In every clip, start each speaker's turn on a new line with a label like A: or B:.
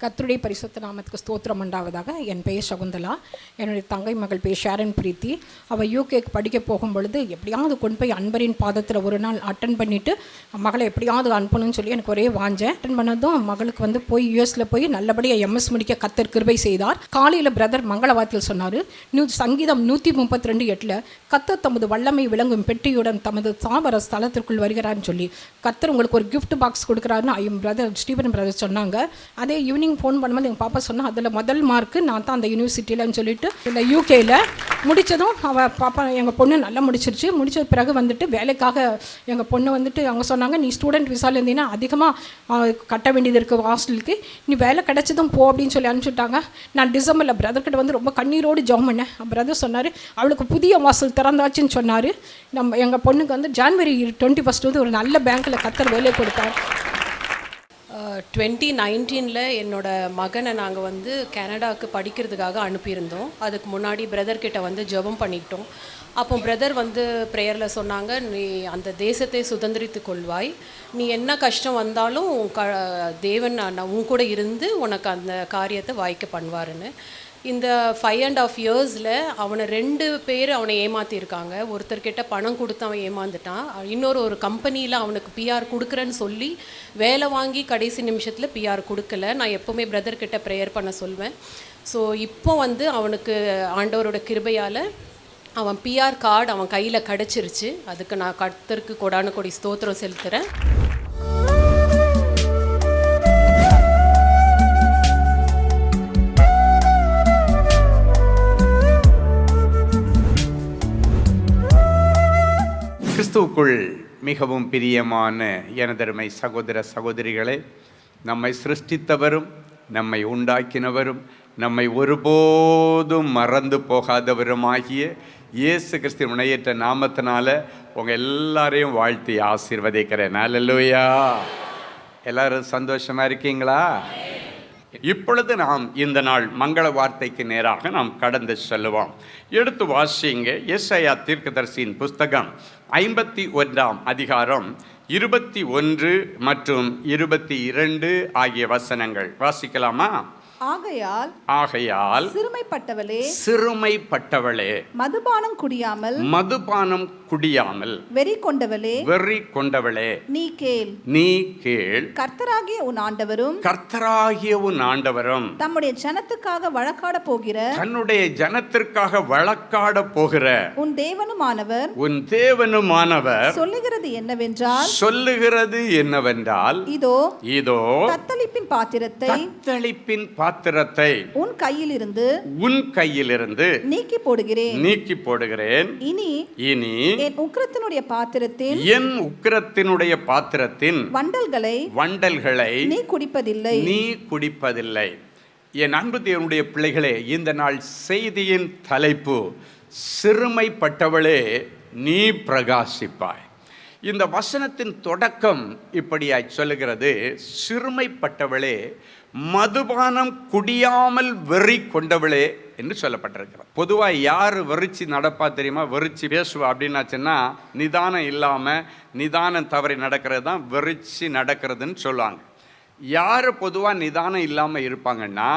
A: கர்த்தருடைய பரிசுத்த நாமத்துக்கு ஸ்தோத்திரம் உண்டாவதாக. என் பெயர் சகுந்தலா. என்னுடைய தங்கை மகள் பேர் ஷாரன் பிரீத்தி. அவள் யூகேக்கு படிக்க போகும்பொழுது எப்படியாவது கொண்டு போய் அன்பரின் பாதத்தில் ஒரு நாள் அட்டன் பண்ணிவிட்டு மகளை எப்படியாவது அனுப்பணும்னு சொல்லி எனக்கு ஒரே வாஞ்சேன். அட்டன் பண்ணதும் மகளுக்கு போய் யூஎஸில் போய் நல்லபடியாக எம்எஸ் முடிக்க கர்த்தர் கிருபை செய்தார். காலையில் பிரதர் மங்களவாத்தியில் சொன்னார், சங்கீதம் 132:8 கர்த்தர் தமது வல்லமை விளங்கும் பெட்டியுடன் தமது தாவர ஸ்தலத்திற்குள் வருகிறார்னு சொல்லி கர்த்தர் உங்களுக்கு ஒரு கிஃப்ட் பாக்ஸ் கொடுக்குறாருன்னு பிரதர் ஸ்டீபன் பிரதர் சொன்னாங்க. அதே ஈவினிங் ஃபோன் பண்ணும்போது எங்கள் பாப்பா சொன்னால் அதில் முதல் மார்க்கு நான் தான் அந்த யூனிவர்சிட்டியில்னு சொல்லிட்டு இந்த யூகேயில் முடித்ததும் அவள் பாப்பா எங்கள் பொண்ணு நல்லா முடிச்சிருச்சு. முடிச்ச பிறகு வேலைக்காக எங்கள் பொண்ணு அவங்க சொன்னாங்க, நீ ஸ்டூடெண்ட் விசாவில் இருந்தீங்கன்னா அதிகமாக கட்ட வேண்டியது இருக்குது ஹாஸ்டலுக்கு, நீ வேலை கிடைச்சதும் போ அப்படின்னு சொல்லி அனுப்பிச்சுட்டாங்க. நான் டிசம்பரில் பிரதர்கிட்ட ரொம்ப கண்ணீரோடு ஜாம் பண்ணேன். பிரதர் சொன்னார், அவளுக்கு புதிய வாசல் திறந்தாச்சுன்னு சொன்னார். எங்கள் பொண்ணுக்கு ஜான்வரி 21 ஒரு நல்ல பேங்க்கில் கர்த்தர் வேலை கொடுத்தார்.
B: 2019 என்னோட மகனை நாங்கள் கனடாவுக்கு படிக்கிறதுக்காக அனுப்பியிருந்தோம். அதுக்கு முன்னாடி பிரதர்கிட்ட ஜெபம் பண்ணிக்கிட்டோம். அப்போ பிரதர் ப்ரேயரில் சொன்னாங்க, நீ அந்த தேசத்தை சுதந்திரித்து கொள்வாய், நீ என்ன கஷ்டம் வந்தாலும் தேவன் உன் கூட இருந்து உனக்கு அந்த காரியத்தை வாய்க்க பண்ணுவாருன்னு. இந்த 5.5 இயர்ஸில் அவனை 2 பேர் அவனை ஏமாற்றிருக்காங்க. ஒருத்தர்கிட்ட பணம் கொடுத்து அவன் ஏமாந்துட்டான். ஒரு கம்பெனியில் அவனுக்கு பிஆர் கொடுக்குறேன்னு சொல்லி வேலை வாங்கி கடைசி நிமிஷத்தில் பிஆர் கொடுக்கல. நான் எப்போவுமே பிரதர்கிட்ட ப்ரேயர் பண்ண சொல்வேன். ஸோ இப்போ அவனுக்கு ஆண்டவரோட கிருபையால் அவன் பிஆர் கார்டு அவன் கையில் கிடச்சிருச்சு. அதுக்கு நான் கர்த்தருக்கு கொடான கொடி ஸ்தோத்திரம் செலுத்துகிறேன்.
C: கிறிஸ்துவுக்குள் மிகவும் பிரியமான எனதருமை சகோதர சகோதரிகளே, நம்மை சிருஷ்டித்தவரும் நம்மை உண்டாக்கினவரும் நம்மை ஒருபோதும் மறந்து போகாதவருமாகிய இயேசு கிறிஸ்து முனையற்ற நாமத்தினால உங்கள் எல்லாரையும் வாழ்த்தி ஆசீர்வதிக்கிறேன். அல்லேலூயா. எல்லாரும் சந்தோஷமாக இருக்கீங்களா? இப்பொழுது நாம் இந்த நாள் மங்கள வார்த்தைக்கு நேராக நாம் கடந்து செல்லுவோம். எடுத்து வாசிங்க எஸ்ஐயா தீர்க்கதரிசியின் புஸ்தகம் 51ஆம் அதிகாரம் 21 மற்றும் 22 ஆகிய வசனங்கள் வாசிக்கலாமா? ஆகையால் சிறுமைப்பட்டவளே
D: மதுபானம் குடியாமல் வெறி
C: கொண்டவளே
D: நீ கேள். கர்த்தராகிய உன் ஆண்டவரும் தம்முடைய ஜனத்துக்காக வழக்காட போகிற உன் தேவனுமானவர் சொல்லுகிறது என்னவென்றால் இதோ தத்தளிப்பின் பாத்திரத்தை உன் கையிலிருந்து நீக்கி போடுகிறேன். இனி என் உக்கிரத்தினுடைய பாத்திரத்தின் வண்டல்களை நீ குடிப்பதில்லை. என் அன்பு தேவனுடைய பிள்ளைகளே, இந்த நாள் செய்தியின் தலைப்பு சிறுமைப்பட்டவளே நீ பிரகாசிப்பாய். இந்த வசனத்தின் தொடக்கம் இப்படியாய் சொல்லுகிறது, சிறுமைப்பட்டவளே மதுபானம் குடியாமல் வெறி கொண்டவளே என்று சொல்லப்பட்டிருக்கிறார். பொதுவாக யார் வெறிச்சு நடப்பா தெரியுமா? வெறிச்சு பேசுவா அப்படின்னாச்சுன்னா நிதானம் இல்லாமல் நிதானம் தவறி நடக்கிறது தான் வெறிச்சு நடக்கிறதுன்னு சொல்லுவாங்க. யார் பொதுவாக நிதானம் இல்லாமல் இருப்பாங்கன்னா,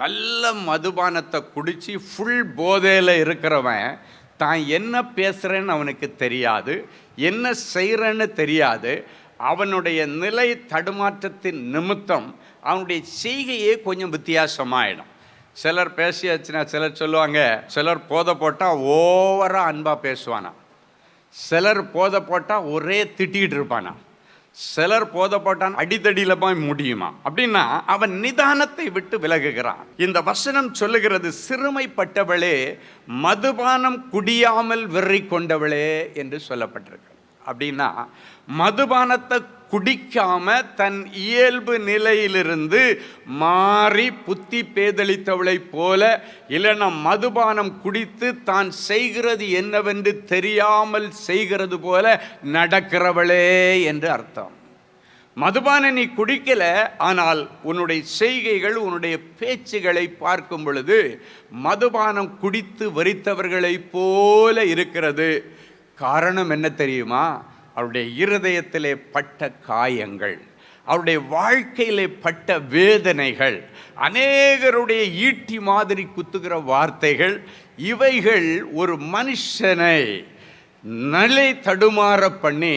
D: நல்ல மதுபானத்தை குடித்து ஃபுல் போதையில் இருக்கிறவன் தான் என்ன பேசுகிறேன்னு அவனுக்கு தெரியாது, என்ன செய்கிறேன்னு தெரியாது. அவனுடைய நிலை தடுமாற்றத்தின் நிமித்தம் அவனுடைய செய்கையே கொஞ்சம் வித்தியாசமாகிடும். சிலர் பேசியாச்சுன்னா சிலர் சொல்லுவாங்க, சிலர் போதை போட்டால் ஓவராக அன்பாக பேசுவானா, சிலர் போதை போட்டால் ஒரே திட்டிகிட்டு இருப்பானா, சிலர் போதை போட்டான் அடித்தடியில் போய் முடியுமா அப்படின்னா அவன் நிதானத்தை விட்டு விலகுகிறான். இந்த வசனம் சொல்லுகிறது, சிறுமைப்பட்டவளே மதுபானம் குடியாமல் வெறி கொண்டவளே என்று சொல்லப்பட்டிருக்கு. அப்படின்னா மதுபானத்தை குடிக்காம தன் இயல்பு நிலையிலிருந்து மாறி புத்தி பேதலித்தவளை போல, இல்லைன்னா மதுபானம் குடித்து தான் செய்கிறது என்னவென்று தெரியாமல் செய்கிறது போல நடக்கிறவளே என்று அர்த்தம். மதுபானம் நீ குடிக்கல, ஆனால் உன்னுடைய செய்கைகள் உன்னுடைய பேச்சுகளை பார்க்கும் பொழுது மதுபானம் குடித்து வெறித்தவர்களை போல இருக்கிறது. காரணம் என்ன தெரியுமா? அவருடைய இருதயத்திலே பட்ட காயங்கள்,
C: அவருடைய வாழ்க்கையிலே பட்ட வேதனைகள், அநேகருடைய ஈட்டி மாதிரி குத்துகிற வார்த்தைகள், இவைகள் ஒரு மனுஷனை நிலை தடுமாற பண்ணி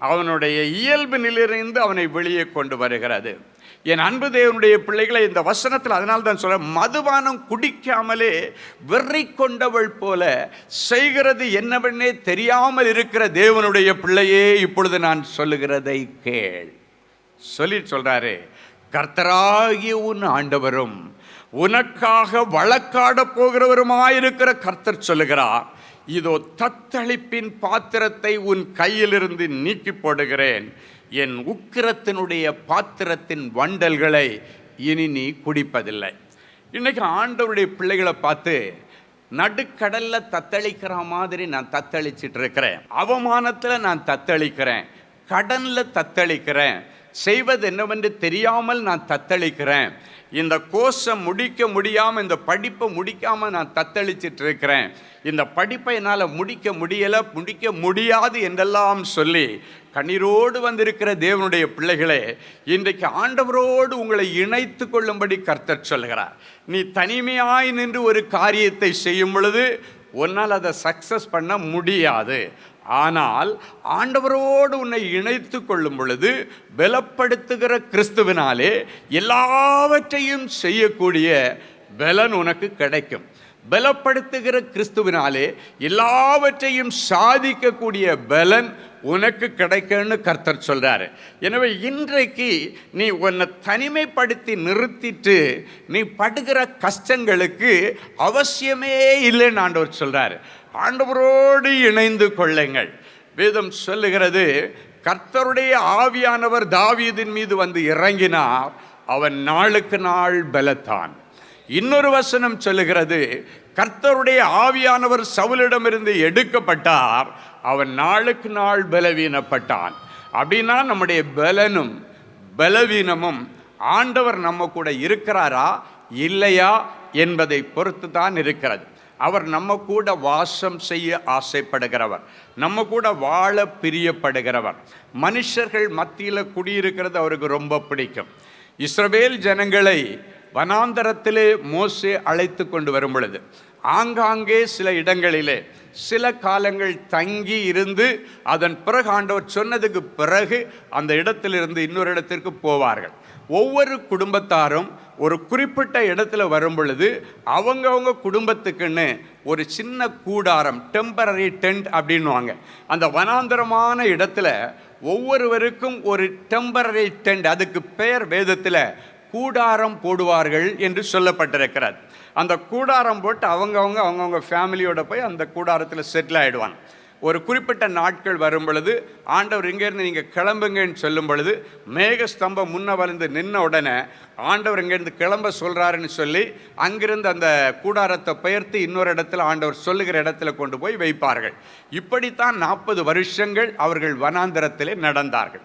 C: அவனுடைய இயல்பு நிலையிலிருந்து அவனை வெளியே கொண்டு வருகிறது. என் அன்பு தேவனுடைய பிள்ளைகளை, இந்த வசனத்தில் அதனால் தான் சொல்ல, மதுபானம் குடிக்காமலே வெறி கொண்டவள் போல செய்கிறது என்னவென்னே தெரியாமல் இருக்கிற தேவனுடைய பிள்ளையே, இப்பொழுது நான் சொல்லுகிறதை கேள். சொல்லிட்டு சொல்றாரு, கர்த்தராகிய உன் ஆண்டவரும் உனக்காக வழக்காட போகிறவருமாயிருக்கிற கர்த்தர் சொல்லுகிறார், இதோ தத்தளிப்பின் பாத்திரத்தை உன் கையிலிருந்து நீக்கி போடுகிறேன், என் உக்கிரத்தினுடைய பாத்திரத்தின் வண்டல்களை இனி நீ குடிப்பதில்லை. இன்னைக்கு ஆண்டவருடைய பிள்ளைகளை பார்த்து நடுக்கடல்ல தத்தளிக்கிற மாதிரி நான் தத்தளிச்சிட்டு இருக்கிறேன், அவமானத்தில் நான் தத்தளிக்கிறேன், கடன்ல தத்தளிக்கிறேன், செய்வது என்னவென்று தெரியாமல் நான் தத்தளிக்கிறேன், இந்த கோர்ஸை முடிக்க முடியாமல், இந்த படிப்பை முடிக்காமல் நான் தத்தளிச்சிட்டு இருக்கிறேன், இந்த படிப்பை என்னால் முடிக்க முடியாது என்றெல்லாம் சொல்லி கண்ணீரோடு வந்திருக்கிற தேவனுடைய பிள்ளைகளே, இன்றைக்கு ஆண்டவரோடு உங்களை இணைத்து கொள்ளும்படி கர்த்தர் சொல்கிறார். நீ தனிமையாய் நின்று ஒரு காரியத்தை செய்யும் பொழுது உன்னால் அதை சக்ஸஸ் பண்ண முடியாது. ஆனால் ஆண்டவரோடு உன்னை இணைத்து கொள்ளும் பொழுது பலப்படுத்துகிற கிறிஸ்துவினாலே எல்லாவற்றையும் செய்யக்கூடிய பலன் உனக்கு கிடைக்கும். பலப்படுத்துகிற கிறிஸ்துவினாலே எல்லாவற்றையும் சாதிக்கக்கூடிய பலன் உனக்கு கிடைக்கும்னு கர்த்தர் சொல்றாரு. எனவே இன்றைக்கு நீ உன்னை தனிமைப்படுத்தி நிறுத்திட்டு நீ படுகிற கஷ்டங்களுக்கு அவசியமே இல்லைன்னு ஆண்டவர் சொல்றாரு. ஆண்டவரோடு இணைந்து கொள்ளுங்கள். வேதம் சொல்லுகிறது, கர்த்தருடைய ஆவியானவர் தாவீதின் மீது வந்து இறங்கினார், அவன் நாளுக்கு நாள் பலத்தான். இன்னொரு வசனம் சொல்லுகிறது, கர்த்தருடைய ஆவியானவர் சவுலிடமிருந்து எடுக்கப்பட்டார், அவன் நாளுக்கு நாள் பலவீனப்பட்டான். அப்படின்னா நம்முடைய பலனும் பலவீனமும் ஆண்டவர் நம்ம கூட இருக்கிறாரா இல்லையா என்பதை பொறுத்து தான் இருக்கிறது. அவர் நம்ம கூட வாசம் செய்ய ஆசைப்படுகிறவர், நம்ம கூட வாழ பிரியப்படுகிறவர். மனுஷர்கள் மத்தியில் குடியிருக்கிறது அவருக்கு ரொம்ப பிடிக்கும். இஸ்ரவேல் ஜனங்களை வனாந்தரத்திலே மோசே அழைத்து கொண்டு வரும் பொழுது ஆங்காங்கே சில இடங்களிலே சில காலங்கள் தங்கி இருந்து அதன் பிறகு ஆண்டவர் சொன்னதுக்கு பிறகு அந்த இடத்திலிருந்து இன்னொரு இடத்திற்கு போவார்கள். ஒவ்வொரு குடும்பத்தாரும் ஒரு குறிப்பிட்ட இடத்துல வரும் பொழுது அவங்கவுங்க குடும்பத்துக்குன்னு ஒரு சின்ன கூடாரம், டெம்பரரி டென்ட் அப்படின்வாங்க. அந்த வனாந்தரமான இடத்துல ஒவ்வொருவருக்கும் ஒரு டெம்பரரி டென்ட், அதுக்கு பெயர் வேதத்தில் கூடாரம் போடுவார்கள் என்று சொல்லப்பட்டிருக்கிறது. அந்த கூடாரம் போட்டு அவங்கவுங்க ஃபேமிலியோட போய் அந்த கூடாரத்தில் செட்டில் ஆகிடுவாங்க. ஒரு குறிப்பிட்ட நாட்கள் வரும் பொழுது ஆண்டவர் இங்கேருந்து நீங்கள் கிளம்புங்கன்னு சொல்லும் பொழுது மேகஸ்தம்பம் முன்ன வளர்ந்து நின்ன உடனே ஆண்டவர் இங்கேருந்து கிளம்ப சொல்கிறாருன்னு சொல்லி அங்கிருந்து அந்த கூடாரத்தை பெயர்த்து இன்னொரு இடத்துல ஆண்டவர் சொல்லுகிற இடத்துல கொண்டு போய் வைப்பார்கள். இப்படித்தான் 40 வருஷங்கள் அவர்கள் வனாந்தரத்திலே நடந்தார்கள்.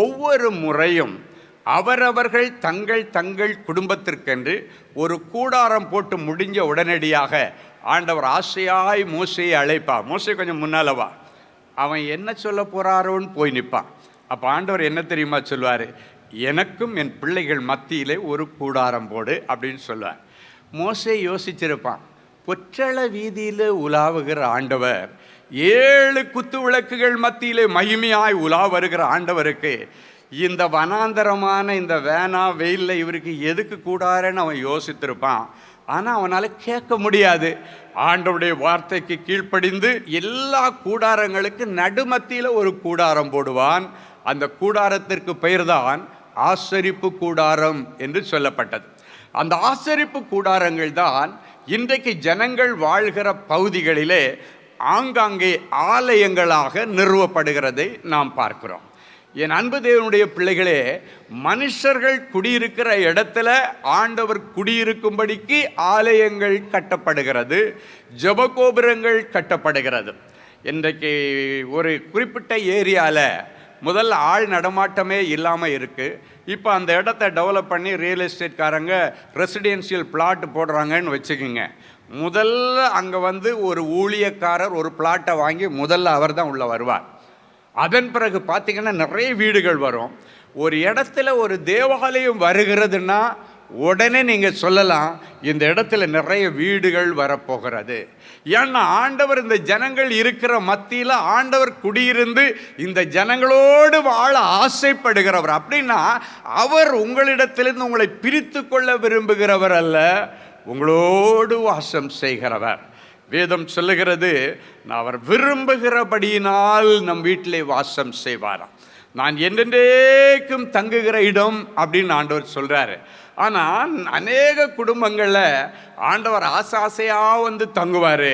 C: ஒவ்வொரு முறையும் அவரவர்கள் தங்கள் குடும்பத்திற்கென்று ஒரு கூடாரம் போட்டு முடிஞ்ச உடனடியாக ஆண்டவர் ஆசையாய் மோசையை அழைப்பார். மோசை கொஞ்சம் முன்னால் வா, அவன் என்ன சொல்ல போகிறாரோன்னு போய் நிற்பான். அப்போ ஆண்டவர் என்ன தெரியுமா சொல்லுவார், எனக்கும் என் பிள்ளைகள் மத்தியிலே ஒரு கூடாரம் போடு அப்படின்னு சொல்லுவார். மோசை யோசிச்சிருப்பான், பொற்றள வீதியில் உலாவுகிற ஆண்டவர், 7 குத்து விளக்குகள் மத்தியிலே மகிமையாய் உலா வருகிற ஆண்டவருக்கு இந்த வனாந்தரமான இந்த வேணா வெயிலில் இவருக்கு எதுக்கு கூடாரன்னு அவன் யோசித்திருப்பான். ஆனால் அவனால் கேட்க முடியாது. ஆண்டவருடைய வார்த்தைக்கு கீழ்ப்படிந்து எல்லா கூடாரங்களுக்கு நடுமத்தியில் ஒரு கூடாரம் போடுவான். அந்த கூடாரத்திற்கு பெயர்தான் ஆசரிப்பு கூடாரம் என்று சொல்லப்பட்டது. அந்த ஆசரிப்பு கூடாரங்கள் தான் இன்றைக்கு ஜனங்கள் வாழ்கிற பகுதிகளிலே ஆங்காங்கே ஆலயங்களாக நிறுவப்படுகிறதை நாம் பார்க்கிறோம். என் அன்பு தேவனுடைய பிள்ளைகளே, மனுஷர்கள் குடியிருக்கிற இடத்துல ஆண்டவர் குடியிருக்கும்படிக்கு ஆலயங்கள் கட்டப்படுகிறது, ஜெபகோபுரங்கள் கட்டப்படுகிறது. இன்றைக்கு ஒரு குறிப்பிட்ட ஏரியாவில் முதல்ல ஆள் நடமாட்டமே இல்லாமல் இருக்குது. இப்போ அந்த இடத்த டெவலப் பண்ணி ரியல் எஸ்டேட்காரங்க ரெசிடென்ஷியல் பிளாட் போடுறாங்கன்னு வச்சுக்கோங்க. முதல்ல அங்கே வந்து ஒரு ஊழியக்காரர் ஒரு பிளாட்டை வாங்கி முதல்ல அவர் தான் உள்ளே வருவார். அதன் பிறகு பார்த்திங்கன்னா நிறைய வீடுகள் வரும். ஒரு இடத்துல ஒரு தேவாலயம் வருகிறதுன்னா உடனே நீங்கள் சொல்லலாம், இந்த இடத்துல நிறைய வீடுகள் வரப்போகிறது. ஏன்னா ஆண்டவர் இந்த ஜனங்கள் இருக்கிற மத்தியில் ஆண்டவர் குடியிருந்து இந்த ஜனங்களோடு வாழ ஆசைப்படுகிறவர். அப்படின்னா அவர் உங்களிடத்திலிருந்து உங்களை பிரித்து கொள்ள விரும்புகிறவர் அல்ல, உங்களோடு வாசம் செய்கிறவர். வேதம் சொல்லுகிறது, அவர் விரும்புகிறபடியினால் நம் வீட்டிலே வாசம் செய்வாராம். நான் என்றென்றைக்கும் தங்குகிற இடம் அப்படின்னு ஆண்டவர் சொல்கிறாரு. ஆனால் அநேக குடும்பங்களில் ஆண்டவர் ஆசையாக வந்து தங்குவார்.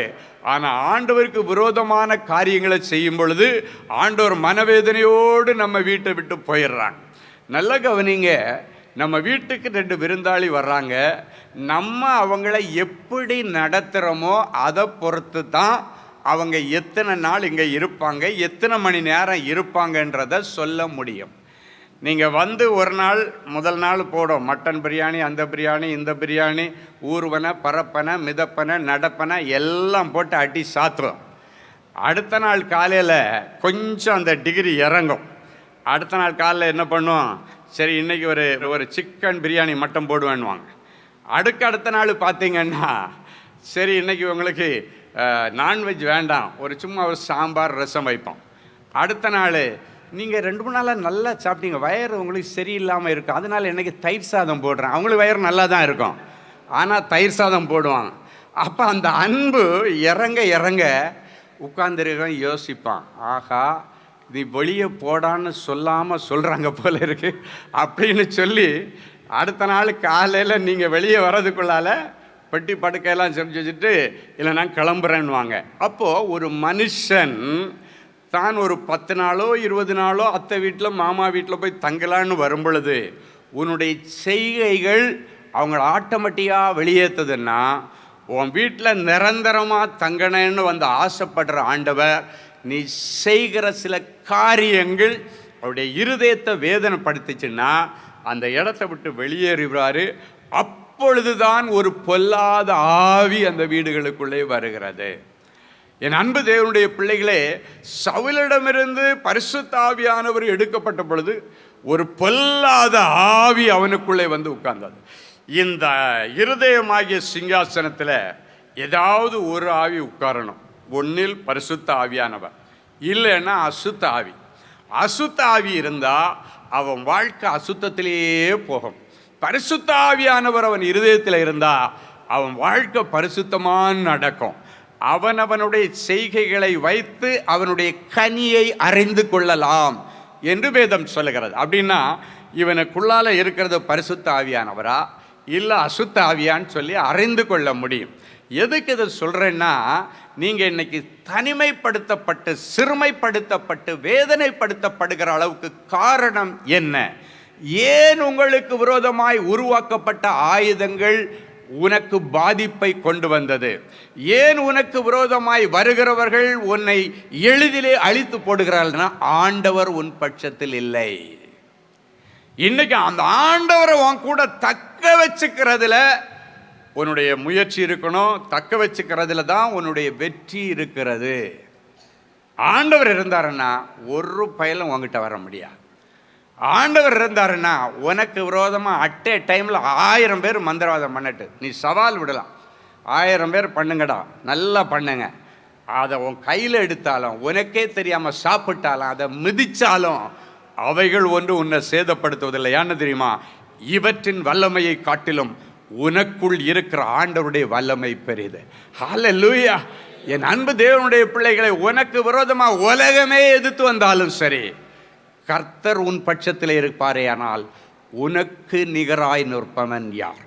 C: ஆனால் ஆண்டவருக்கு விரோதமான காரியங்களை செய்யும் பொழுது ஆண்டவர் மனவேதனையோடு நம்ம வீட்டை விட்டு போயிடுறாங்க. நல்ல கவனிங்க, நம்ம வீட்டுக்கு 2 விருந்தாளி வர்றாங்க. நம்ம அவங்கள எப்படி நடத்துகிறோமோ அதை பொறுத்து தான் அவங்க எத்தனை நாள் இங்கே இருப்பாங்க, எத்தனை மணி நேரம் இருப்பாங்கன்றதை சொல்ல முடியும். நீங்கள் வந்து ஒரு நாள் முதல் நாள் போடும் மட்டன் பிரியாணி, அந்த பிரியாணி, இந்த பிரியாணி, ஊர்வனை, பரப்பனை, மிதப்பனை, நடப்பனை எல்லாம் போட்டு அடி சாத்துவோம். அடுத்த நாள் காலையில் கொஞ்சம் அந்த டிகிரி இறங்கும். அடுத்த நாள் காலையில் என்ன பண்ணுவோம், சரி இன்றைக்கி ஒரு சிக்கன் பிரியாணி மட்டும் போடுவேன்னுவாங்க. அடுத்த நாள் பார்த்தீங்கன்னா, சரி இன்றைக்கி உங்களுக்கு நான்வெஜ் வேண்டாம், சும்மா ஒரு சாம்பார் ரசம் வைப்போம். அடுத்த நாள் நீங்கள் 2-3 நாளாக நல்லா சாப்பிட்டீங்க, வயிறு உங்களுக்கு சரியில்லாமல் இருக்கும், அதனால் இன்றைக்கி தயிர் சாதம் போடுறேன். அவங்களுக்கு வயிறு நல்லா தான் இருக்கும், ஆனால் தயிர் சாதம் போடுவாங்க. அப்போ அந்த அன்பு இறங்க இறங்க உட்கார்ந்துருக்கோம், யோசிப்பான், ஆஹா நீ வெளியே போடான்னு சொல்லாமல் சொல்கிறாங்க போல இருக்கு அப்படின்னு சொல்லி அடுத்த நாள் காலையில் நீங்கள் வெளியே வர்றதுக்குள்ளால பெட்டி படுக்கையெல்லாம் செஞ்சு வச்சுட்டு இல்லை நான் கிளம்புறேன்னுவாங்க. அப்போது ஒரு மனுஷன் தான் ஒரு 10 நாளோ 20 நாளோ அத்தை வீட்டில் மாமா வீட்டில் போய் தங்கலான்னு வரும் பொழுது உன்னுடைய செய்கைகள் அவங்கள ஆட்டோமேட்டிக்காக வெளியேற்றுதுன்னா, உன் வீட்டில் நிரந்தரமாக தங்கணுன்னு வந்து ஆசைப்படுற ஆண்டவர் நீ செய்கிற சில காரியங்கள் அவருடைய இருதயத்தை வேதனைப்படுத்துச்சுன்னா அந்த இடத்த விட்டு வெளியேறுவார். அப்பொழுதுதான் ஒரு பொல்லாத ஆவி அந்த வீடுகளுக்குள்ளே வருகிறது. என் அன்பு தேவனுடைய பிள்ளைகளே, சவுலிடமிருந்து பரிசுத்த ஆவியானவர் எடுக்கப்பட்ட பொழுது ஒரு பொல்லாத ஆவி அவனுக்குள்ளே வந்து உட்கார்ந்தது. இந்த இருதயமாகிய சிங்காசனத்தில் ஏதாவது ஒரு ஆவி உட்காரணும். ஒன்றில் பரிசுத்த ஆவியானவர், இல்லைன்னா அசுத்த ஆவி. அசுத்த ஆவி இருந்தால் அவன் வாழ்க்கை அசுத்தத்திலேயே போகும். பரிசுத்த ஆவியானவர் அவன் இருதயத்தில் இருந்தால் அவன் வாழ்க்கை பரிசுத்தமாக நடக்கும். அவனவனுடைய செய்கைகளை வைத்து அவனுடைய கனியை அறிந்து கொள்ளலாம் என்று வேதம் சொல்லுகிறது. அப்படின்னா இவனுக்குள்ளால இருக்கிறது பரிசுத்த ஆவியானவரா இல்லை அசுத்த ஆவியான்னு சொல்லி அறிந்து கொள்ள முடியும். எதுக்கு இதை சொல்கிறேன்னா, நீங்கள் இன்னைக்கு தனிமைப்படுத்தப்பட்டு சிறுமைப்படுத்தப்பட்டு வேதனைப்படுத்தப்படுகிற அளவுக்கு காரணம் என்ன? ஏன் உங்களுக்கு விரோதமாய் உருவாக்கப்பட்ட ஆயுதங்கள் உனக்கு பாதிப்பை கொண்டு வந்தது? ஏன் உனக்கு விரோதமாய் வருகிறவர்கள் உன்னை எளிதிலே அழித்து போடுகிறார்கள்னா, ஆண்டவர் உன் பட்சத்தில் இல்லை. இன்னைக்கு அந்த ஆண்டவரை உன் கூட தக்க வச்சுக்கிறதுல உன்னுடைய முயற்சி இருக்கணும். தக்க வச்சுக்கிறதுல தான் உன்னுடைய வெற்றி இருக்கிறது. ஆண்டவர் இருந்தாருன்னா ஒரு பயலும் உங்ககிட்ட வர முடியாது. ஆண்டவர் இருந்தாருன்னா உனக்கு விரோதமாக அட்டே டைமில் 1000 பேர் மந்திரவாதம் பண்ணட்டு நீ சவால் விடலாம். 1000 பேர் பண்ணுங்கடா, நல்லா பண்ணுங்க. அதை உன் கையில் எடுத்தாலும் உனக்கே தெரியாமல் சாப்பிட்டாலும் அதை மிதித்தாலும் அவைகள் ஒன்று உன்னை சேதப்படுத்துவதில்லை. ஏன்னு தெரியுமா? இவற்றின் வல்லமையை காட்டிலும் உனக்குள் இருக்கிற ஆண்டவருடைய வல்லமை பெரியது. ஹல்லேலூயா! என் அன்பு தேவனுடைய பிள்ளைகளை, உனக்கு விரோதமாக உலகமே எதிர்த்து வந்தாலும் சரி, கர்த்தர் உன் பட்சத்தில் இருப்பாரே, ஆனால் உனக்கு நிகராய் நிற்பவன் யார்?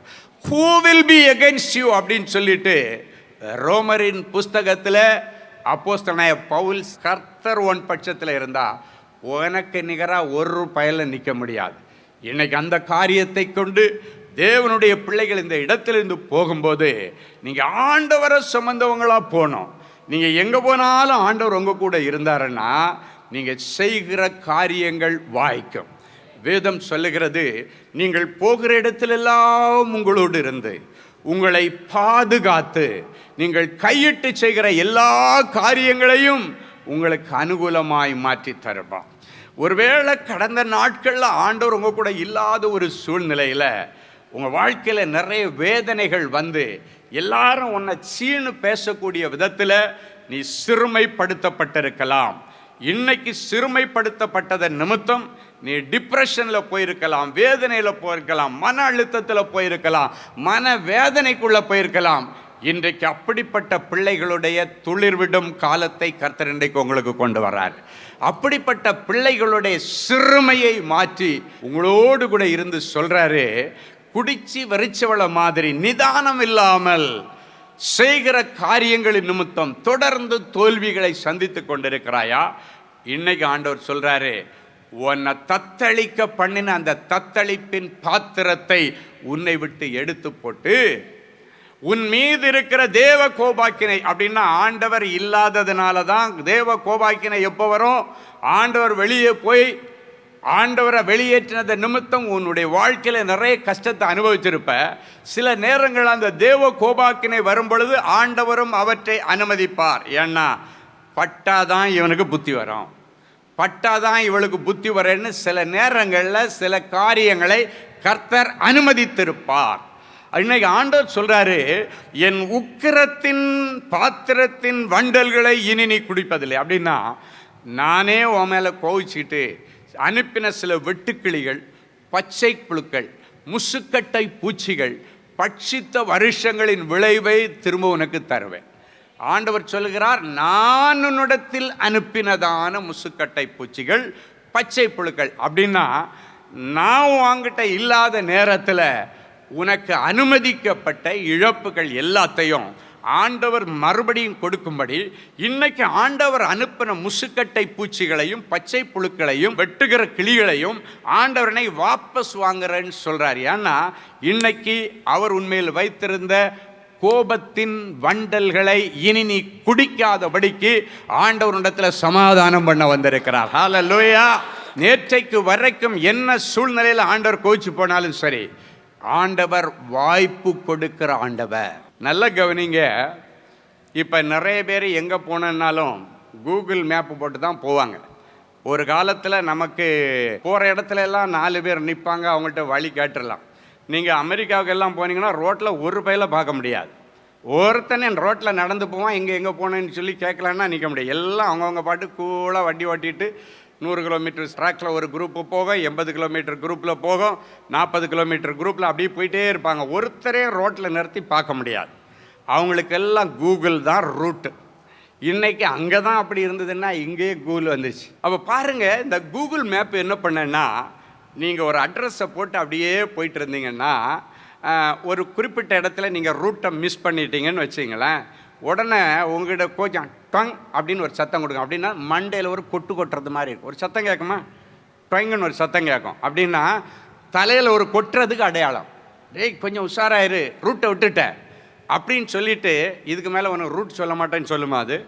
C: Who will be against you அப்படின்னு சொல்லிட்டு ரோமரின் புஸ்தகத்தில் அப்போஸ்தலனாய பவுல், கர்த்தர் உன் பட்சத்தில் இருந்தா உனக்கு நிகராக ஒரு பயல நிற்க முடியாது. இன்னைக்கு அந்த காரியத்தை கொண்டு தேவனுடைய பிள்ளைகள் இந்த இடத்திலிருந்து போகும்போது நீங்கள் ஆண்டவரை சுமந்தவங்களாக போகணும். நீங்கள் எங்கே போனாலும் ஆண்டவர் உங்கள் கூட இருந்தாருன்னா நீங்கள் செய்கிற காரியங்கள் வாய்க்கும். வேதம் சொல்லுகிறது, நீங்கள் போகிற இடத்திலெல்லாம் உங்களோடு இருந்து உங்களை பாதுகாத்து நீங்கள் கையிட்டு செய்கிற எல்லா காரியங்களையும் உங்களுக்கு அனுகூலமாய் மாற்றி தருவார். ஒருவேளை கடந்த நாட்களில் ஆண்டவர் உங்க கூட இல்லாத ஒரு சூழ்நிலையில் உங்கள் வாழ்க்கையில் நிறைய வேதனைகள் வந்து எல்லாரும் உன்னை சீனு பேசக்கூடிய விதத்தில் நீ சிறுமைப்படுத்தப்பட்டிருக்கலாம். இன்னைக்கு சிறுமைப்படுத்தப்பட்டதன் நிமித்தம் நீ டிப்ரெஷனில் போயிருக்கலாம், வேதனையில் போயிருக்கலாம், மன அழுத்தத்தில் போயிருக்கலாம், மன வேதனைக்குள்ளே போயிருக்கலாம். இன்றைக்கு அப்படிப்பட்ட பிள்ளைகளுடைய துளிர்விடும் காலத்தை கர்த்தர் இன்றைக்கு உங்களுக்கு கொண்டு வர்றார். அப்படிப்பட்ட பிள்ளைகளுடைய சிறுமையை மாற்றி உங்களோடு கூட இருந்து சொல்றாரு, குடிச்சு வெறிச்சவள மாதிரி நிதானம் இல்லாமல் செய்கிற காரியங்களின் நிமித்தம் தொடர்ந்து தோல்விகளை சந்தித்து கொண்டிருக்கிறாயா? இன்னைக்கு ஆண்டவர் சொல்றாரு, உன்னை தத்தளிக்க பண்ணின அந்த தத்தளிப்பின் பாத்திரத்தை உன்னை விட்டு எடுத்து போட்டு உன் மீது இருக்கிற தேவ கோபாக்கினை, அப்படின்னா ஆண்டவர் இல்லாததுனால தான் தேவ கோபாக்கினை எப்போ வரும்? ஆண்டவர் வெளியே போய் ஆண்டவரை வெளியேற்றினத நிமித்தம் உன்னுடைய வாழ்க்கையில் நிறைய கஷ்டத்தை அனுபவிச்சிருப்ப. சில நேரங்கள் அந்த தேவ கோபாக்கினை வரும் பொழுது ஆண்டவரும் அவற்றை அனுமதிப்பார். ஏன்னா பட்டாதான் இவனுக்கு புத்தி வரும், பட்டாதான் இவளுக்கு புத்தி வரேன்னு சில நேரங்களில் சில காரியங்களை கர்த்தர் அனுமதித்திருப்பார். இன்னைக்கு ஆண்டவர் சொல்றாரு, என் உக்கிரத்தின் பாத்திரத்தின் வண்டல்களை இனி நீ குடிப்பதில்லை. அப்படின்னா நானே உன் மேலே கோவிச்சுக்கிட்டு அனுப்பின சில வெட்டுக்கிளிகள், பச்சை புழுக்கள், முசுக்கட்டை பூச்சிகள் பட்சித்த வருஷங்களின் விளைவை திரும்ப உனக்கு தருவேன். ஆண்டவர் சொல்கிறார், நான் உன்னிடத்தில் அனுப்பினதான முசுக்கட்டை பூச்சிகள், பச்சை புழுக்கள். அப்படின்னா நான் உன்கிட்ட இல்லாத நேரத்தில் உனக்கு அனுமதிக்கப்பட்ட இழப்புகள் எல்லாத்தையும் ஆண்டவர் மறுபடியும் கொடுக்கும்படி இன்னைக்கு ஆண்டவர் அனுப்பின முசுக்கட்டை பூச்சிகளையும் பச்சை புழுக்களையும் வெட்டுகிற கிளிகளையும் ஆண்டவரனை வாபஸ் வாங்குறேன்னு சொல்றார். ஏன்னா இன்னைக்கு அவர் உண்மையில் வைத்திருந்த கோபத்தின் வண்டல்களை இனி நீ குடிக்காதபடிக்கு ஆண்டவரிடத்தில் சமாதானம் பண்ண வந்திருக்கிறார். ஹல்லேலூயா. நேற்றைக்கு வரைக்கும் என்ன சூழ்நிலையில் ஆண்டவர் கோச்சு போனாலும் சரி, ஆண்டவர் வாய்ப்பு கொடுக்கிற ஆண்டவர். நல்ல கவனிங்க. இப்போ நிறைய பேர் எங்கே போனாலும் கூகுள் மேப்பு போட்டு தான் போவாங்க. ஒரு காலத்தில் நமக்கு போகிற இடத்துல எல்லாம் 4 பேர் நிற்பாங்க, அவங்கள்ட்ட வழி கேட்டுடலாம். நீங்கள் அமெரிக்காவுக்கு எல்லாம் போனீங்கன்னா ரோட்டில் ஒரு பையில பார்க்க முடியாது. ஒருத்தனை ரோட்டில் நடந்து போவான், எங்கே போனேன்னு சொல்லி கேட்கலான்னா நிற்க முடியாது. எல்லாம் அவங்கவுங்க பாட்டு கூலாக வண்டி ஓட்டிட்டு 100 கிலோமீட்டர் ட்ராக்கில் ஒரு குரூப்பு போகும், 80 கிலோமீட்டர் குரூப்பில் போகும், 40 கிலோமீட்டர் குரூப்பில் அப்படியே போயிட்டே இருப்பாங்க. ஒருத்தரே ரோட்டில் நிறுத்தி பார்க்க முடியாது. அவங்களுக்கெல்லாம் கூகுள் தான் ரூட்டு. இன்றைக்கி அங்கே தான் அப்படி இருந்ததுன்னா இங்கேயே கூகுள் வந்துச்சு. அப்போ பாருங்கள், இந்த கூகுள் மேப் என்ன பண்ணேன்னா, நீங்கள் ஒரு அட்ரஸை போட்டு அப்படியே போயிட்டு இருந்தீங்கன்னா ஒரு குறிப்பிட்ட இடத்துல நீங்கள் ரூட்டை மிஸ் பண்ணிட்டீங்கன்னு வச்சிங்களேன், உடனே உங்கள்கிட்ட கோச்சம் டங் அப்படின்னு ஒரு சத்தம் கொடுக்கும். அப்படின்னா மண்டையில் ஒரு கொட்டு கொட்டுறது மாதிரி இருக்கும். ஒரு சத்தம் கேட்குமா? டொங்குன்னு ஒரு சத்தம் கேட்கும். அப்படின்னா தலையில் ஒரு கொட்டுறதுக்கு அடையாளம். டேய் கொஞ்சம் உஷாராயிரு, ரூட்டை விட்டுட்டேன் அப்படின்னு சொல்லிவிட்டு இதுக்கு மேலே உனக்கு ரூட் சொல்ல மாட்டேன்னு சொல்லுமா, அது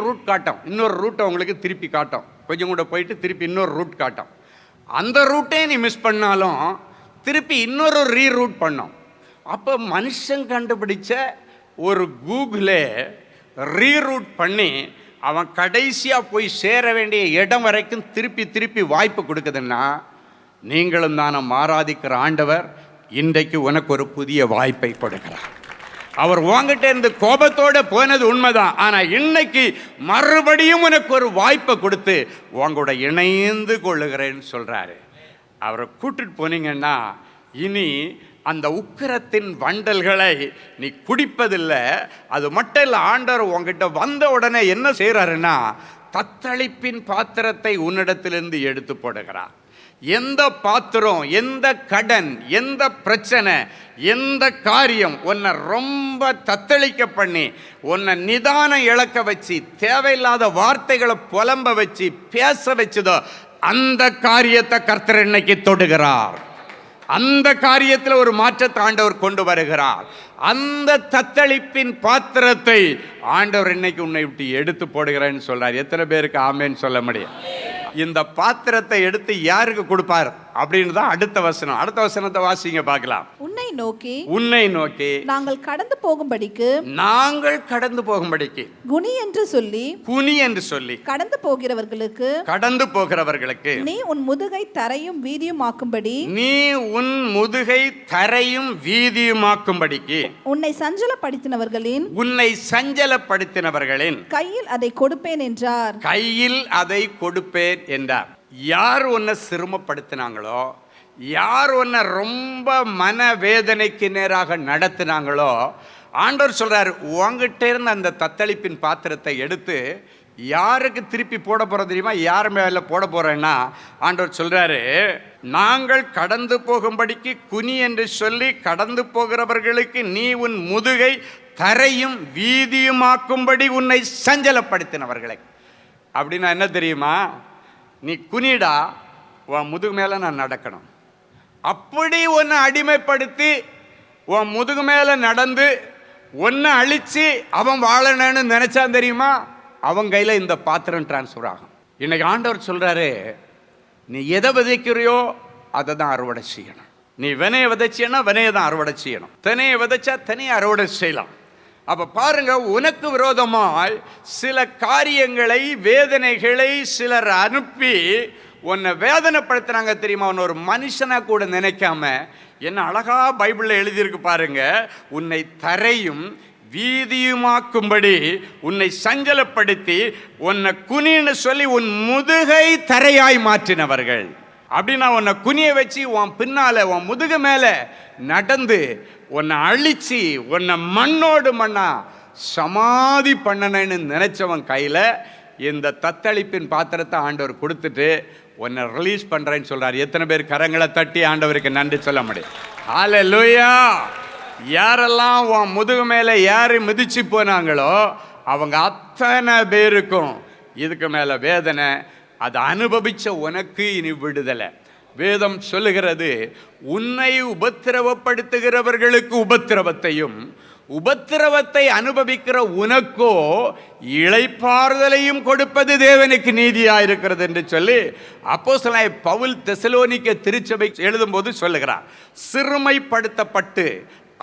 C: ரூட் காட்டும். இன்னொரு ரூட்டை உங்களுக்கு திருப்பி காட்டும். கொஞ்சம் கூட போயிட்டு திருப்பி இன்னொரு ரூட் காட்டும். அந்த ரூட்டே நீ மிஸ் பண்ணாலும் திருப்பி இன்னொரு ரூட் பண்ணோம். அப்போ மனுஷன் கண்டுபிடிச்ச ஒரு கூகுளே ரீரூட் பண்ணி அவன் கடைசியாக போய் சேர வேண்டிய இடம் வரைக்கும் திருப்பி திருப்பி வாய்ப்பு கொடுக்குதுன்னா, நீங்களும் தானும் ஆராதிக்கிற ஆண்டவர் இன்றைக்கு உனக்கு ஒரு புதிய வாய்ப்பை கொடுக்கிறார். அவர் உங்ககிட்ட இருந்து கோபத்தோடு போனது உண்மைதான், ஆனால் இன்னைக்கு மறுபடியும் உனக்கு ஒரு வாய்ப்பை கொடுத்து உங்களோட இணைந்து கொள்ளுகிறேன்னு சொல்கிறாரு. அவரை கூட்டிட்டு போனீங்கன்னா இனி அந்த உக்கிரத்தின் வண்டல்களை நீ குடிப்பதில்லை. அது மட்டும் இல்லை, ஆண்டவர் உங்ககிட்ட வந்த உடனே என்ன செய்கிறாருன்னா, தத்தளிப்பின் பாத்திரத்தை உன்னிடத்திலிருந்து எடுத்து போடுகிறார். எந்த பாத்திரம், எந்த கடன், எந்த பிரச்சனை, எந்த காரியம் உன்னை ரொம்ப தத்தளிக்க பண்ணி உன்னை நிதானம் இழக்க வச்சு தேவையில்லாத வார்த்தைகளை புலம்ப வச்சு பேச வச்சுதோ, அந்த காரியத்தை கர்த்தர் இன்னைக்கு தொடுகிறார். அந்த காரியத்தில் ஒரு மாற்றத்தை ஆண்டவர் கொண்டு வருகிறார். அந்த தத்தளிப்பின் பாத்திரத்தை ஆண்டவர் இன்னைக்கு உன்னை விட்டு எடுத்து போடுகிறேன்னு சொல்றார். எத்தனை பேருக்கு ஆமேன்னு சொல்ல முடியும்? இந்த பாத்திரத்தை எடுத்து யாருக்கு கொடுப்பார் அப்படின்னு தான் அடுத்த வசனம். அடுத்த வசனத்தை வாசிங்க பார்க்கலாம்.
E: உன்னை
C: உன்னை நோக்கி
E: நாங்கள் கடந்து போகும்படிக்கு
C: குனி என்று சொல்லி
E: கடந்து போகிறவர்களுக்கு நீ உன் முதுகை தரையும் வீதியுமாக்கும்படிக்கு உன்னை சஞ்சலப்படுத்தினவர்களின் கையில் அதை கொடுப்பேன் என்றார்.
D: யார் உன்னை சிரமப்படுத்தினாங்களோ, யார் உன்னை ரொம்ப மனவேதனைக்கு நேராக நடத்தினாங்களோ, ஆண்டவர் சொல்றாரு, உங்ககிட்ட இருந்த அந்த தத்தளிப்பின் பாத்திரத்தை எடுத்து யாருக்கு திருப்பி போட போறது தெரியுமா? யார் மேல போட போறேன்னா, ஆண்டவர் சொல்றாரு, நாங்கள் கடந்து போகும்படிக்கு குனி என்று சொல்லி கடந்து போகிறவர்களுக்கு நீ உன் முதுகை தரையும் வீதியுமாக்கும்படி உன்னை சஞ்சலப்படுத்தினவர்களை. அப்படின்னா என்ன தெரியுமா? நீ குனிடா, உன் முதுகு மேலே நான் நடக்கணும். அப்படி உன்னை அடிமைப்படுத்தி உன் முதுகு மேலே நடந்து உன்னை அழித்து அவன் வாழணும்னு நினச்சான் தெரியுமா? அவன் கையில் இந்த பாத்திரம் டிரான்ஸ்ஃபர் ஆகும். இன்னைக்கு ஆண்டவர் சொல்கிறாரு, நீ எதை விதைக்கிறியோ அதை தான் அறுவடை செய்யணும். நீ வினையை விதைச்சியன்னா வினையை தான் அறுவடை செய்யணும். தினையை விதைச்சா தினையை அறுவடை செய்யலாம். அப்போ பாருங்க, உனக்கு விரோதமாய் சில காரியங்களை, வேதனைகளை சிலர் அனுப்பி உன்னை வேதனைப்படுத்துறாங்க தெரியுமா? உன்னை ஒரு மனுஷனா கூட நினைக்காம, என்ன அழகா பைபிளில் எழுதியிருக்கு பாருங்க, உன்னை தரையும் வீதியுமாக்கும்படி உன்னை சஞ்சலப்படுத்தி உன்னை குனின்னு சொல்லி உன் முதுகை தரையாய் மாற்றினவர்கள். அப்படின்னா உன்னை குனிய வச்சு உன் பின்னால உன் முதுகு மேல நடந்து உன்னை அழிச்சு உன்னை மண்ணோடு மண்ணா சமாதி பண்ணணும்னு நினைச்சவன் கையில இந்த தத்தளிப்பின் பாத்திரத்தை ஆண்டவர் கொடுத்துட்டு உன்னை ரிலீஸ் பண்றேன்னு சொல்றாரு. எத்தனை பேர் கரங்களை தட்டி ஆண்டவருக்கு நன்றி சொல்ல முடியும்? ஹல்லேலூயா! யாரெல்லாம் உன் முதுகு மேல யாரு மிதிச்சு போனாங்களோ அவங்க அத்தனை பேருக்கும் இதுக்கு மேல வேதனை. அதை அனுபவிச்ச உனக்கு இனி விடுதலை. வேதம் சொல்லுகிறது, உன்னை உபத்திரவப்படுத்துகிறவர்களுக்கு உபத்திரவத்தையும் உபத்திரவத்தை அனுபவிக்கிற உனக்கோ இளைப்பாறுதலையும் கொடுப்பது தேவனுக்கு நீதியாயிருக்கிறது என்று சொல்லி அப்போஸ்தலனாகிய பவுல் தெசலோனிக்க திருச்சபை எழுதும்போது சொல்லுகிறார். சிறுமைப்படுத்தப்பட்டு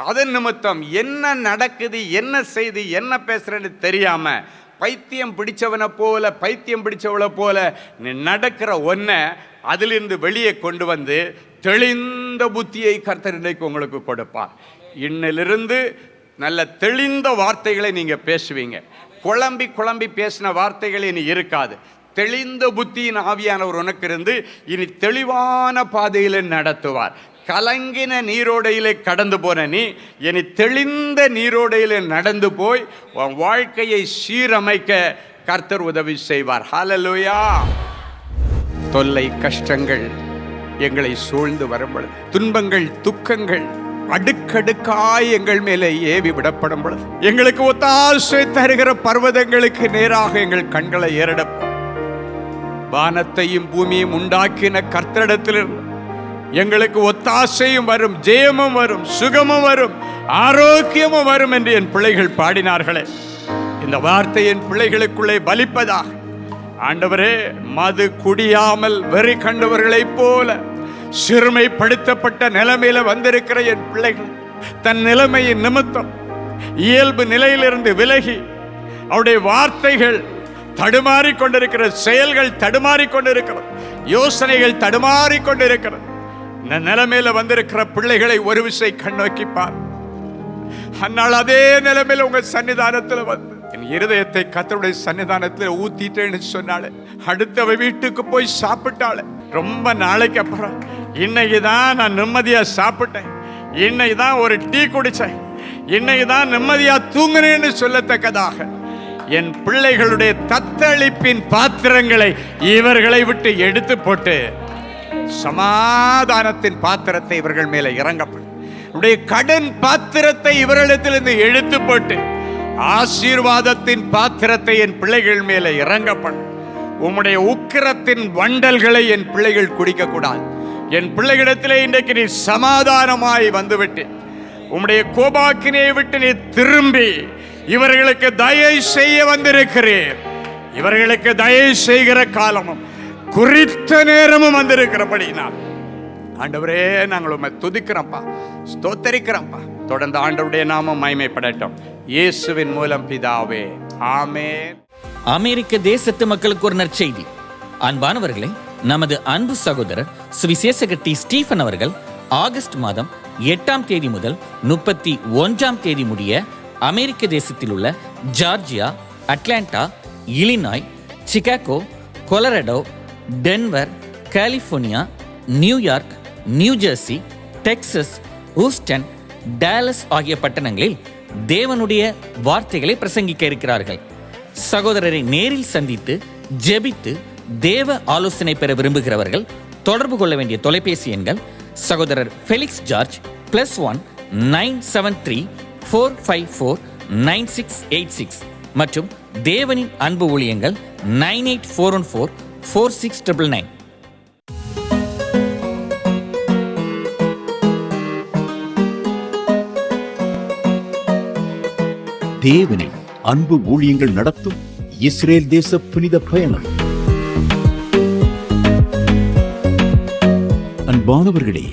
D: அதன் நிமித்தம் என்ன நடக்குது, என்ன செய்து, என்ன பேசுறேன்னு தெரியாம பைத்தியம் பிடிச்சவனை போல, பைத்தியம் பிடிச்சவளை போல நீ நடக்கிற ஒன்றை அதிலிருந்து வெளியே கொண்டு வந்து தெளிந்த புத்தியை கர்த்தர் இன்றைக்கு உங்களுக்கு கொடுப்பார். இன்னிலிருந்து நல்ல தெளிந்த வார்த்தைகளை நீங்கள் பேசுவீங்க. குழம்பி குழம்பி பேசின வார்த்தைகள் இனி இருக்காது. தெளிந்த புத்தியின் ஆவியானவர் உனக்கு இருந்து இனி தெளிவான பாதையில் நடத்துவார். கலங்கின நீரோடையிலே கடந்து போன நீ இனி தெளிந்த நீரோடையிலே நடந்து போய் உன் வாழ்க்கையை சீரமைக்க கர்த்தர் உதவி செய்வார். ஹல்லேலூயா! தொல்லை, கஷ்டங்கள் எங்களை சூழ்ந்து வரும் பொழுது, துன்பங்கள், துக்கங்கள் அடுக்கடுக்காய் எங்கள் மேலே ஏவி விடப்படும் பொழுது, எங்களுக்கு ஒத்தாசை தருகிற பர்வதங்களுக்கு நேராக எங்கள் கண்களை ஏறெடுப்போம். வானத்தையும் பூமியும் உண்டாக்கின கர்த்தரிடத்திலிருந்து எங்களுக்கு ஒத்தாசையும் வரும், ஜெயமும் வரும், சுகமும் வரும், ஆரோக்கியமும் வரும் என்று என் பிள்ளைகள் பாடினார்களே. இந்த வார்த்தை என் பிள்ளைகளுக்குள்ளே பலிப்பதாக. ஆண்டவரே, மது குடியாமல் வெறி கண்டவர்களைப் போல சிறுமைப்படுத்தப்பட்ட நிலைமையில வந்திருக்கிற என் பிள்ளைகள் தன் நிலைமையின் நிமித்தம் இயல்பு நிலையிலிருந்து விலகி அவருடைய வார்த்தைகள் தடுமாறி கொண்டிருக்கிற, செயல்கள் தடுமாறி கொண்டிருக்கிறது, யோசனைகள் தடுமாறி கொண்டிருக்கிறது. இந்த நிலைமையில வந்திருக்கிற பிள்ளைகளை ஒரு விசை கண்ணோக்கிப்பார். அந்நாள் அதே நிலைமையில உங்க சன்னிதானத்தில் வந்து என் இருதயத்தை கர்த்தருடைய சன்னிதானத்தில் ஊத்திட்டேன்னு சொன்னாலே, அடுத்தவ வீட்டுக்கு போய் சாப்பிட்டாலே, ரொம்ப நாளைக்கு அப்புறம் இன்னைக்கு தான் நான் நிம்மதியா சாப்பிட்டேன், இன்னைக்கு தான் ஒரு டீ குடிச்சேன், இன்னைக்கு தான் நிம்மதியா தூங்குனேன்னு சொல்லத்தக்கதாக என் பிள்ளைகளுடைய தத்தளிப்பின் பாத்திரங்களை இவர்களை விட்டு எடுத்து போட்டு சமாதானத்தின் பாத்திரத்தை இவர்கள் மேல இறங்கப்படும். உடைய கடன் பாத்திரத்தை இவர்களிடத்திலிருந்து எடுத்து போட்டு ஆசீர்வாதத்தின் பாத்திரத்தை என் பிள்ளைகள் மேல இறங்கப்படும். உம்முடைய உக்கிரத்தின் வண்டல்களை என் பிள்ளைகள் குடிக்க கூடாது. என் பிள்ளைகளிடத்திலே இன்றைக்கு நீ சமாதானமாய் வந்துவிட்டு உம்முடைய கோபாக்கினை விட்டு நீ திரும்பி இவர்களுக்கு தயை செய்ய வந்திருக்கிறீர். இவர்களுக்கு தயை செய்கிற காலமும் குறித்த நேரமும் வந்திருக்கிறபடி நான்
C: ஆண்டவரே நாங்கள் உம்மை துதிக்கிறோம்ப்பா, ஸ்தோத்தரிக்கிறோம்ப்பா. தொடர்ந்து ஆண்டவருடைய நாமம் மகிமைப்படட்டும். இயேசுவின் மூலம் பிதாவே, ஆமென்.
F: அமெரிக்க தேசத்து மக்களுக்கு ஒரு நற்செய்தி. அன்பானவர்களே, நமது அன்பு சகோதரர் சுவிசேஷகர் டி. ஸ்டீஃபன் அவர்கள் ஆகஸ்ட் மாதம் 8ஆம் தேதி முதல் 31ஆம் தேதி முடிய அமெரிக்க தேசத்தில் உள்ள Georgia, Atlanta, Illinois, Chicago, Colorado, Denver, California, New York, New Jersey, Texas, Houston, Dallas ஆகிய பட்டணங்களில் தேவனுடைய வார்த்தைகளை பிரசங்கிக்க இருக்கிறார்கள். சகோதரரை நேரில் சந்தித்து ஜெபித்து தேவ ஆலோசனை பெற விரும்புகிறவர்கள் தொடர்பு கொள்ள வேண்டிய தொலைபேசி எண்கள் சகோதரர் ஃபெலிக்ஸ் ஜார்ஜ் +1 973 454 9686 மற்றும் தேவனின் அன்பு ஊழியங்கள் 98414 4699.
G: தேவனின் அன்பு ஊழியங்கள் நடத்தும் இஸ்ரேல் தேச புனித பயணம். அன்பானவர்களே,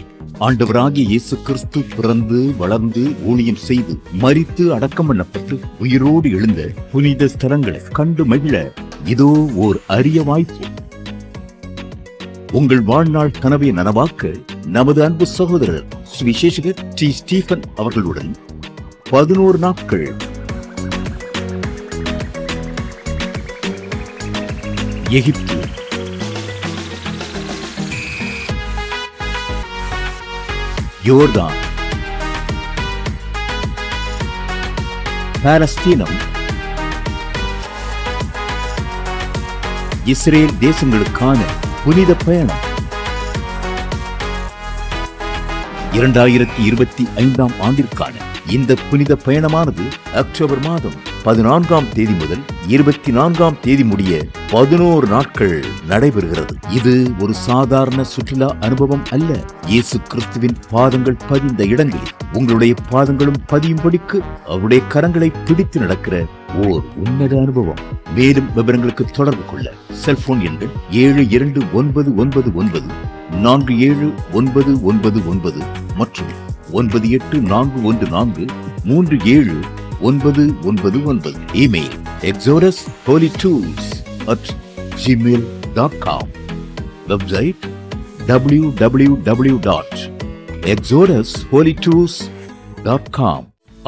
G: ஆண்டவராகிய இயேசு கிறிஸ்து பிறந்து வளர்ந்து ஊழியம் செய்து மரித்து அடக்கம் பண்ணப்பட்டு உயிரோடு எழுந்த புனித ஸ்தலங்களை கண்டு மகிழ இதோ ஓர் அரிய வாய்ப்பு. உங்கள் வாழ்நாள் கனவை நனவாக்க நமது அன்பு சகோதரர் சுவிசேஷகர் டி. ஸ்டீஃபன் அவர்களுடன் 11 நாட்கள் எகிப்து, யோர்தான், பாலஸ்தீனம், இஸ்ரேல் தேசங்களுக்கான புனித பயணம். 2025ஆம் ஆண்டிற்கான இந்த புனித பயணமானது அக்டோபர் மாதம் 14ஆம் தேதி முதல் 24ஆம் தேதி முடிய 11 நாட்கள் நடைபெறுகிறது. இது ஒரு சாதாரண சுற்றுலா அனுபவம் அல்ல. இயேசு கிறிஸ்துவின் பாதங்கள் பதிந்த இடங்களில் உங்களுடைய பாதங்களும் பதியும்படிக்கு அவருடைய கரங்களை பிடித்து நடக்கிற ஓர் உன்னத அனுபவம். மேலும் விவரங்களுக்கு தொடர்பு கொள்ள செல்போன் எண்கள் 7299 47999 மற்றும் 9841437999. Email exodusholytours@gmail.com. Website www.exodusholytours.com.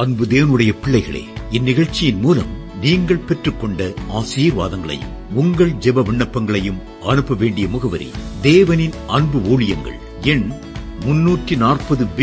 G: அன்பு தேவனுடைய பிள்ளைகளே, இந்நிகழ்ச்சியின் மூலம் நீங்கள் பெற்றுக்கொண்ட ஆசீர்வாதங்களையும் உங்கள் ஜெப விண்ணப்பங்களையும் அனுப்ப வேண்டிய முகவரி தேவனின் அன்பு ஊழியங்கள், எண் 340B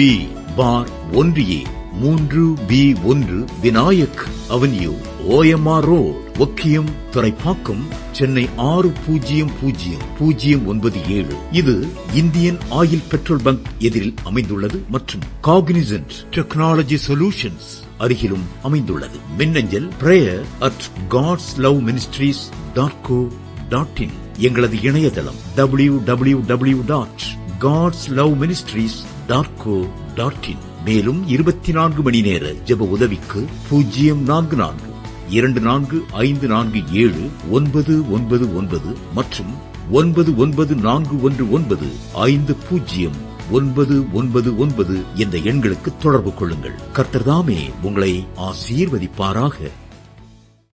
G: பார் 1A 3B1 Vinayak avenue, OMR road, Okkiyam, Thoraipakkam, Chennai 600097. இது இந்தியன் ஆயில் பெட்ரோல் பங்க் எதிரில் அமைந்துள்ளது மற்றும் காக்னிசன்ட் டெக்னாலஜி சொல்யூஷன்ஸ் அருகிலும் அமைந்துள்ளது. மின்னஞ்சல் prayer@godsloveministries.co.in. எங்களது இணையதளம் www.godsloveministries.co.in. மேலும் 24 மணி நேர ஜெப உதவிக்கு 04454479999 மற்றும் 9941950999 என்ற எண்களுக்கு தொடர்பு கொள்ளுங்கள். கர்த்தர் தாமே உங்களை ஆசீர்வதிப்பாராக.